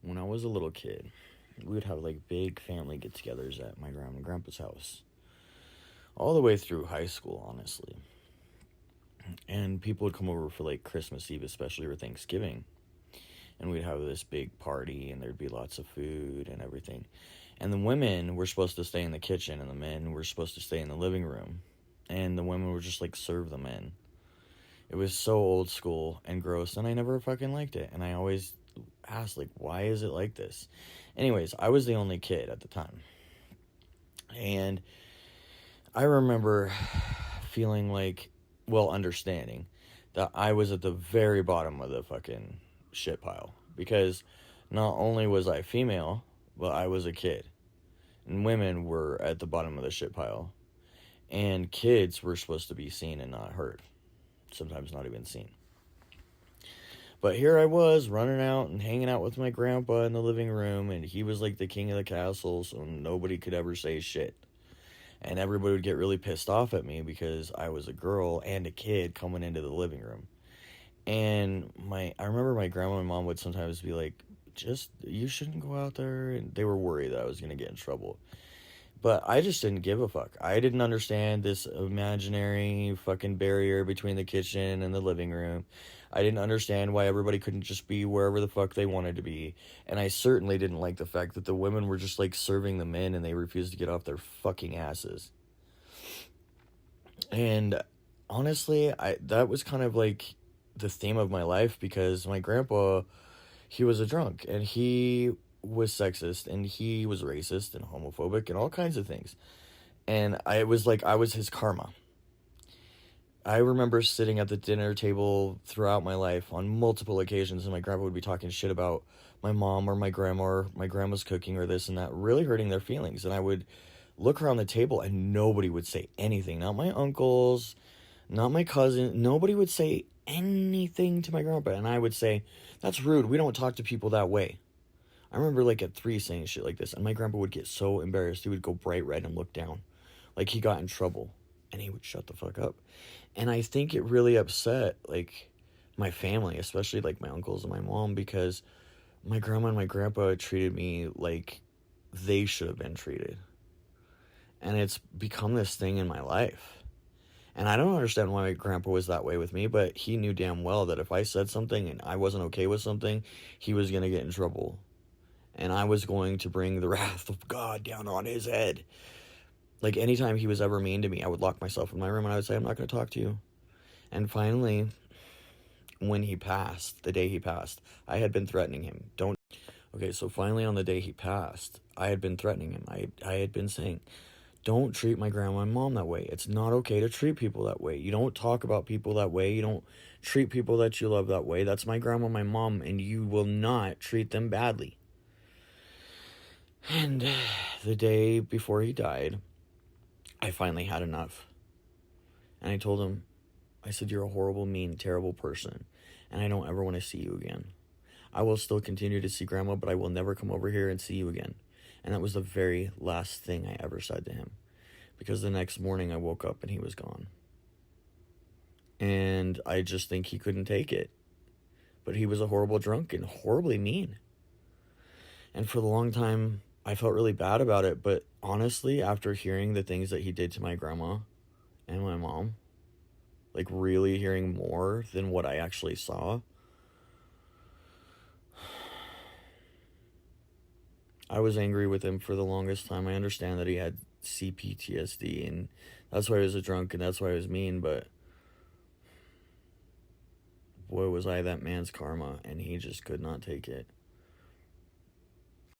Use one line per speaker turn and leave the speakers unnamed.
when I was a little kid, we would have like big family get togethers at my grandma and grandpa's house. All the way through high school, honestly. And people would come over for like Christmas Eve, especially, or Thanksgiving. And we'd have this big party, and there'd be lots of food and everything. And the women were supposed to stay in the kitchen, and the men were supposed to stay in the living room. And the women would just like serve the men. It was so old school and gross, and I never fucking liked it. And I always asked, like, why is it like this? Anyways, I was the only kid at the time. And I remember feeling like, well, understanding that I was at the very bottom of the fucking shit pile. Because not only was I female, but I was a kid. And women were at the bottom of the shit pile. And kids were supposed to be seen and not heard. Sometimes not even seen. But here I was running out and hanging out with my grandpa in the living room, and he was like the king of the castle, so nobody could ever say shit. And everybody would get really pissed off at me because I was a girl and a kid coming into the living room. And I remember my grandma and mom would sometimes be like, you shouldn't go out there. And they were worried that I was going to get in trouble. But I just didn't give a fuck. I didn't understand this imaginary fucking barrier between the kitchen and the living room. I didn't understand why everybody couldn't just be wherever the fuck they wanted to be. And I certainly didn't like the fact that the women were just like serving the men and they refused to get off their fucking asses. And honestly, that was kind of like the theme of my life, because my grandpa, he was a drunk and he was sexist and he was racist and homophobic and all kinds of things. And I was his karma. I remember sitting at the dinner table throughout my life on multiple occasions, and my grandpa would be talking shit about my mom or my grandma or my grandma's cooking or this and that, really hurting their feelings. And I would look around the table and nobody would say anything. Not my uncles, not my cousin. Nobody would say anything to my grandpa. And I would say, that's rude. We don't talk to people that way. I remember like at 3 saying shit like this, and my grandpa would get so embarrassed. He would go bright red and look down like he got in trouble, and he would shut the fuck up. And I think it really upset like my family, especially like my uncles and my mom, because my grandma and my grandpa treated me like they should have been treated. And it's become this thing in my life. And I don't understand why my grandpa was that way with me, but he knew damn well that if I said something and I wasn't okay with something, he was going to get in trouble. And I was going to bring the wrath of God down on his head. Like, anytime he was ever mean to me, I would lock myself in my room and I would say, I'm not going to talk to you. And finally, when he passed, the day he passed, I had been threatening him. Okay, so finally on the day he passed, I had been threatening him. I had been saying, don't treat my grandma and mom that way. It's not okay to treat people that way. You don't talk about people that way. You don't treat people that you love that way. That's my grandma, my mom, and you will not treat them badly. And the day before he died, I finally had enough. And I told him, I said, you're a horrible, mean, terrible person, and I don't ever want to see you again. I will still continue to see Grandma, but I will never come over here and see you again. And that was the very last thing I ever said to him, because the next morning I woke up and he was gone. And I just think he couldn't take it. But he was a horrible drunk and horribly mean. And for a long time, I felt really bad about it. But honestly, after hearing the things that he did to my grandma and my mom, like really hearing more than what I actually saw, I was angry with him for the longest time. I understand that he had CPTSD, and that's why he was a drunk, and that's why he was mean, but boy, was I that man's karma, and he just could not take it.